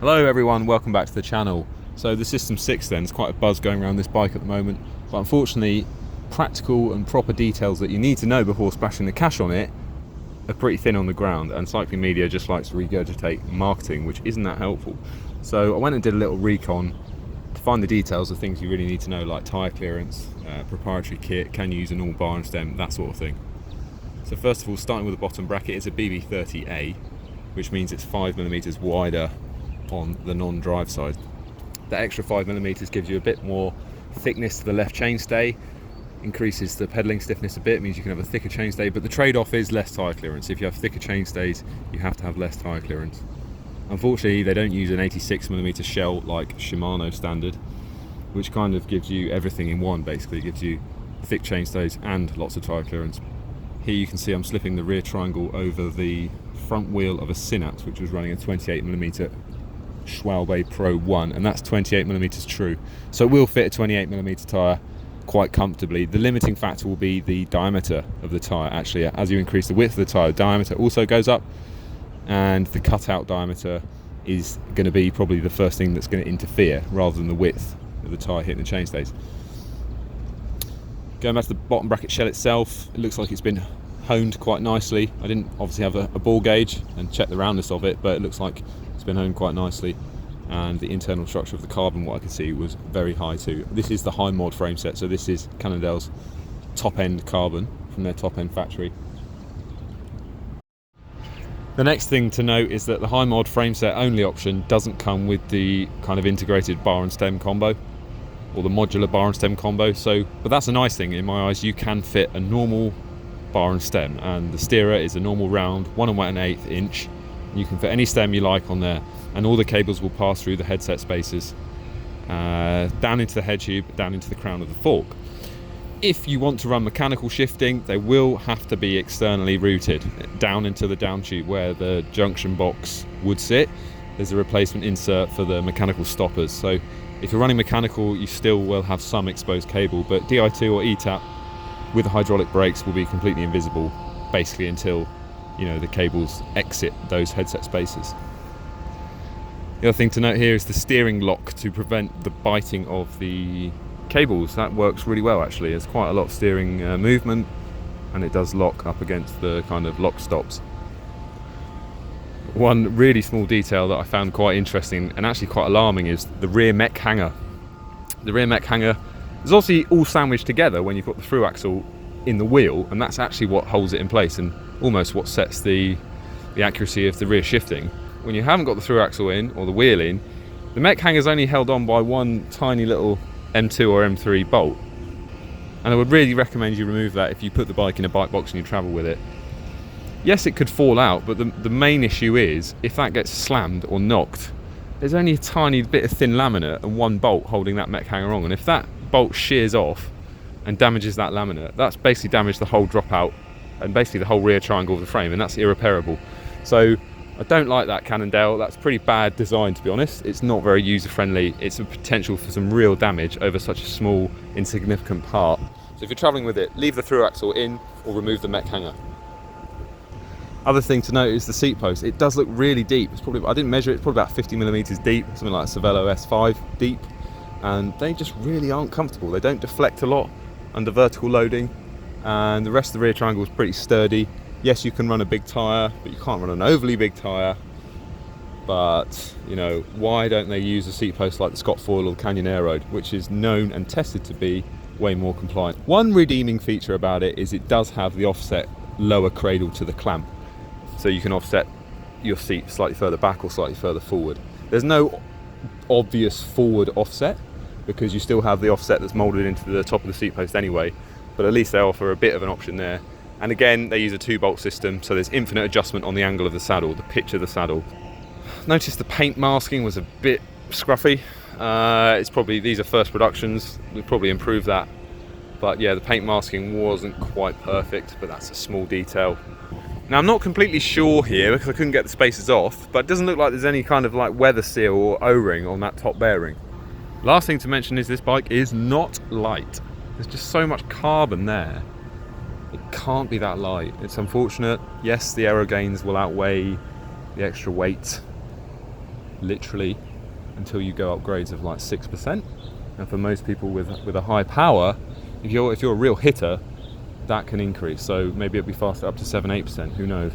Hello everyone, welcome back to the channel. So the SystemSix then, there's quite a buzz going around this bike at the moment, but unfortunately practical and proper details that you need to know before splashing the cash on it are pretty thin on the ground, and cycling media just likes to regurgitate marketing, which isn't that helpful. So I went and did a little recon to find the details of things you really need to know, like tyre clearance, proprietary kit, can you use a normal bar and stem, that sort of thing. So first of all, starting with the bottom bracket, it's a BB30A, which means it's 5mm wider on the non-drive side. That extra 5mm gives you a bit more thickness to the left chainstay, increases the pedalling stiffness a bit, means you can have a thicker chainstay, but the trade-off is less tyre clearance. If you have thicker chainstays, you have to have less tyre clearance. Unfortunately, they don't use an 86mm shell like Shimano standard, which kind of gives you everything in one. Basically, it gives you thick chainstays and lots of tyre clearance. Here you can see I'm slipping the rear triangle over the front wheel of a Synapse, which was running a 28mm Schwalbe Pro 1, and that's 28mm true, so it will fit a 28mm tyre quite comfortably. The limiting factor will be the diameter of the tyre. Actually, as you increase the width of the tyre, the diameter also goes up, and the cutout diameter is going to be probably the first thing that's going to interfere, rather than the width of the tyre hitting the chainstays. Going back to the bottom bracket shell itself, it looks like it's been honed quite nicely. I didn't obviously have a ball gauge and check the roundness of it, but it looks like it's been honed quite nicely, and the internal structure of the carbon, what I could see, was very high too. This is the high mod frame set, so this is Cannondale's top end carbon from their top end factory. The next thing to note is that the high mod frame set only option doesn't come with the kind of integrated bar and stem combo, or the modular bar and stem combo. But that's a nice thing in my eyes. You can fit a normal bar and stem, and the steerer is a normal round 1 1/8 inch. You can fit any stem you like on there, and all the cables will pass through the headset spaces, down into the head tube, down into the crown of the fork. If you want to run mechanical shifting, they will have to be externally routed down into the down tube where the junction box would sit. There's a replacement insert for the mechanical stoppers, so if you're running mechanical, you still will have some exposed cable, but Di2 or ETAP with the hydraulic brakes will be completely invisible, basically until the cables exit those headset spaces. The other thing to note here is the steering lock to prevent the biting of the cables. That works really well actually. There's quite a lot of steering movement, and it does lock up against the kind of lock stops. One really small detail that I found quite interesting and actually quite alarming is the rear Mech hanger. The rear Mech hanger is obviously all sandwiched together when you've got the through axle in the wheel, and that's actually what holds it in place and almost what sets the accuracy of the rear shifting. When you haven't got the through axle in or the wheel in, the Mech hanger is only held on by one tiny little M2 or M3 bolt, and I would really recommend you remove that if you put the bike in a bike box and you travel with it. Yes, it could fall out, but the main issue is if that gets slammed or knocked, there's only a tiny bit of thin laminate and one bolt holding that Mech hanger on, and if that bolt shears off and damages that laminate, that's basically damaged the whole dropout and basically the whole rear triangle of the frame, and that's irreparable. So I don't like that Cannondale. That's pretty bad design, to be honest. It's not very user friendly. It's a potential for some real damage over such a small, insignificant part. So if you're traveling with it, leave the through axle in or remove the Mech hanger. Other thing to note is the seat post. It does look really deep. It's probably, I didn't measure it, it's probably about 50mm deep, something like a Cervelo S5 deep, and they just really aren't comfortable. They don't deflect a lot under vertical loading, and the rest of the rear triangle is pretty sturdy. Yes, you can run a big tyre, but you can't run an overly big tyre. But, why don't they use a seat post like the Scott Foil or the Canyon Aero, which is known and tested to be way more compliant? One redeeming feature about it is it does have the offset lower cradle to the clamp, so you can offset your seat slightly further back or slightly further forward. There's no obvious forward offset because you still have the offset that's moulded into the top of the seat post anyway, but at least they offer a bit of an option there. And again, they use a 2-bolt system, so there's infinite adjustment on the angle of the saddle, the pitch of the saddle. Noticed the paint masking was a bit scruffy. It's probably, these are first productions, we've probably improved that. But yeah, the paint masking wasn't quite perfect, but that's a small detail. Now I'm not completely sure here because I couldn't get the spacers off, but it doesn't look like there's any kind of like weather seal or O-ring on that top bearing. Last thing to mention is this bike is not light. There's just so much carbon there. It can't be that light. It's unfortunate. Yes, the aero gains will outweigh the extra weight, literally, until you go upgrades of like 6%. And for most people with a high power, if you're a real hitter, that can increase. So maybe it'll be faster up to 7-8%, who knows.